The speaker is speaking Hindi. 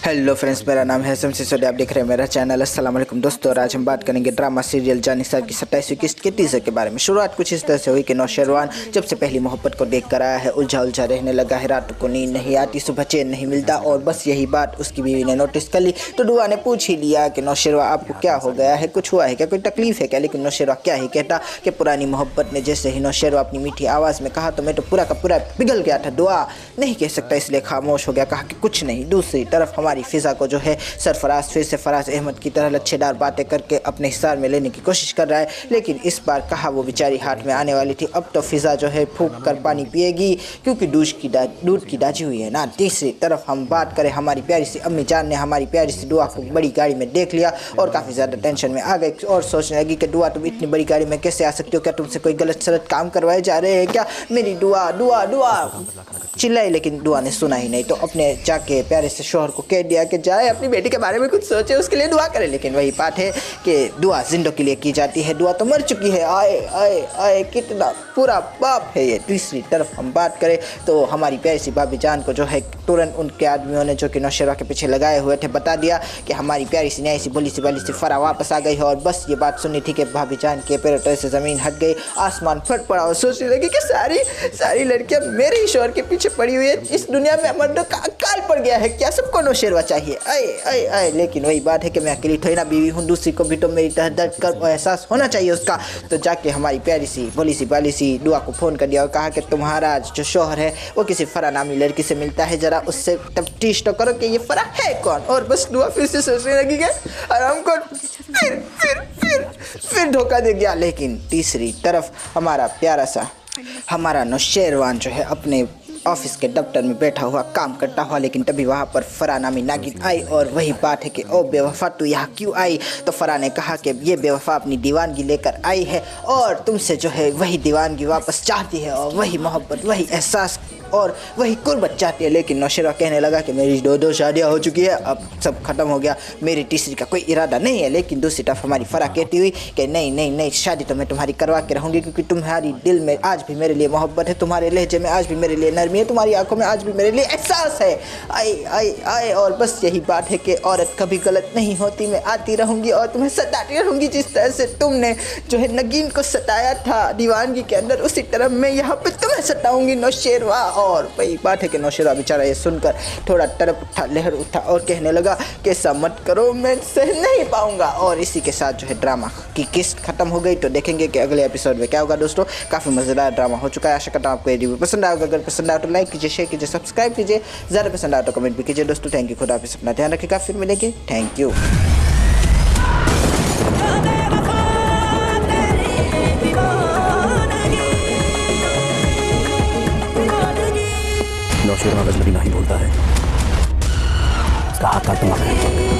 हेलो फ्रेंड्स, मेरा नाम है हसन सिसोदिया। आप देख रहे हैं मेरा चैनल। अस्सलाम वालेकुम दोस्तों। और आज हम बात करेंगे ड्रामा सीरियल जानी साहब की 27वीं किस्त के टीजर के बारे में। शुरुआत कुछ इस तरह से हुई कि नौशेरवान जब से पहली मोहब्बत को देख कर आया है, उलझा उलझा रहने लगा है। रातों को नींद नहीं आती, सुबह चैन नहीं मिलता, और बस यही बात उसकी बीवी ने नोटिस कर ली। तो दुआ ने पूछ ही लिया कि नौशेरवा आपको क्या हो गया है, कुछ हुआ है क्या, कोई तकलीफ है क्या? लेकिन नौशेरवा क्या ही कहता कि पुरानी मोहब्बत ने जैसे ही नौशेरवा अपनी मीठी आवाज़ में कहा तो मैं तो पूरा का पूरा पिघल गया था। दुआ नहीं कह सकता इसलिए खामोश हो गया, कहा कि कुछ नहीं। दूसरी तरफ हमारी फिजा को जो है सरफराज फिर से फराज अहमद की तरह लच्छेदार बातें करके अपने हिसार में लेने की कोशिश कर रहा है, लेकिन इस बार कहा वो बेचारी हाथ में आने वाली थी। अब तो फिजा जो है फूंक कर पानी पिएगी क्योंकि दूध की दाजी हुई है ना। तीसरी तरफ हम बात करें, हमारी प्यारी सी अम्मी जान ने हमारी प्यारी सी दुआ को बड़ी गाड़ी में देख लिया और काफ़ी ज़्यादा टेंशन में आ गई और सोचने लगी कि दुआ तुम इतनी बड़ी गाड़ी में कैसे आ सकती हो, क्या तुमसे कोई गलत सलत काम करवाए जा रहे हैं क्या? मेरी दुआ दुआ दुआ चिल्लाई, लेकिन दुआ ने सुना ही नहीं। तो अपने जाके प्यारे से शोहर को कह दिया कि जाए अपनी बेटी के बारे में कुछ सोचे, उसके लिए दुआ करे। लेकिन वही बात है कि दुआ जिंदों के लिए की जाती है, दुआ तो मर चुकी है। आए आए आए कितना पूरा बाप है ये। तीसरी तरफ हम बात करें तो हमारी प्यारी सी भाभी जान को जो है तुरंत उनके आदमियों ने जो कि नौशेरवा के पीछे लगाए हुए थे बता दिया कि हमारी प्यारी सी न्याय सी बोली सी बाली सी फरा वापस आ गई है। और बस ये बात सुनी थी कि भाभी जान के पैरों तले से ज़मीन हट गई, आसमान फट पड़ा और सोचने लगी कि सारी लड़कियां मेरे ही शोहर के पीछे पड़ी हुई है। इस दुनिया में मर्दों का अकाल पड़ गया है क्या? सबको नौशेरवा चाहिए। आए आए आए। लेकिन वही बात है कि मैं अकेली थोड़ी ना बीवी हूँ, दूसरी को भी तो मेरी तरह दर्द कर एहसास होना चाहिए उसका। तो जाके हमारी प्यारी सी बोली सी बाली सी दुआ को फ़ोन कर दिया और कहा कि तुम्हारा जो शोहर है वो किसी फरा नामी लड़की से मिलता है, ज़रा उससे तफ्तीश तो करो कि ये फरा है कौन। और बस दुआ फिर से सोचने लगी कि आराम कर फिर धोखा दे गया। लेकिन तीसरी तरफ हमारा प्यारा सा हमारा नौशेरवान जो है अपने ऑफिस के दफ्तर में बैठा हुआ काम करता हुआ, लेकिन तभी वहाँ पर फरा नामी नागिन आई और वही बात है कि ओ बेवफा तू यहाँ क्यों आई? तो फरा ने कहा कि ये बेवफा अपनी दीवानगी लेकर आई है और तुमसे जो है वही दीवानगी वापस चाहती है और वही मोहब्बत, वही एहसास और वही कुर्बत चाहती है। लेकिन नौशेरवा कहने लगा कि मेरी दो शादियाँ हो चुकी है, अब सब खत्म हो गया, मेरी तीसरी का कोई इरादा नहीं है। लेकिन दूसरी तरफ हमारी फरा कहती हुई कि नहीं नहीं नहीं, शादी तो मैं तुम्हारी करवा के रहूँगी क्योंकि तुम्हारी दिल में आज भी मेरे लिए मोहब्बत है, तुम्हारे लहजे में आज भी मेरे लिए नरमी है, तुम्हारी आंखों में आज भी मेरे लिए एहसास है। आए आए आए। और बस यही बात है कि औरत कभी गलत नहीं होती, मैं आती रहूँगी और तुम्हें सताती रहूँगी। जिस तरह से तुमने जो है नगीन को सताया था दीवानगी के अंदर, उसी तरह मैं यहाँ पे तुम्हें सताऊँगी नौशेरवा। और वही बात है कि नौशेरवा बेचारा ये सुनकर थोड़ा तड़प उठा, लहर उठा और कहने लगा कि ऐसा मत करो, मैं सह नहीं पाऊंगा। और इसी के साथ जो है ड्रामा की किस्त खत्म हो गई। तो देखेंगे कि अगले एपिसोड में क्या होगा। दोस्तों काफ़ी मज़ेदार ड्रामा हो चुका है। आशा करता हूँ आपको ये रिव्यू पसंद आएगा। अगर पसंद आए तो लाइक कीजिए, शेयर कीजिए, सब्सक्राइब कीजिए, ज़्यादा पसंद आए तो कमेंट भी कीजिए। दोस्तों थैंक यू, खुदा हाफिज़, अपना ध्यान रखिएगा, फिर मिलेंगे। Thank you. नौशेरवा अजनबी नहीं बोलता है, इसका हाथ काट दूंगा मैं।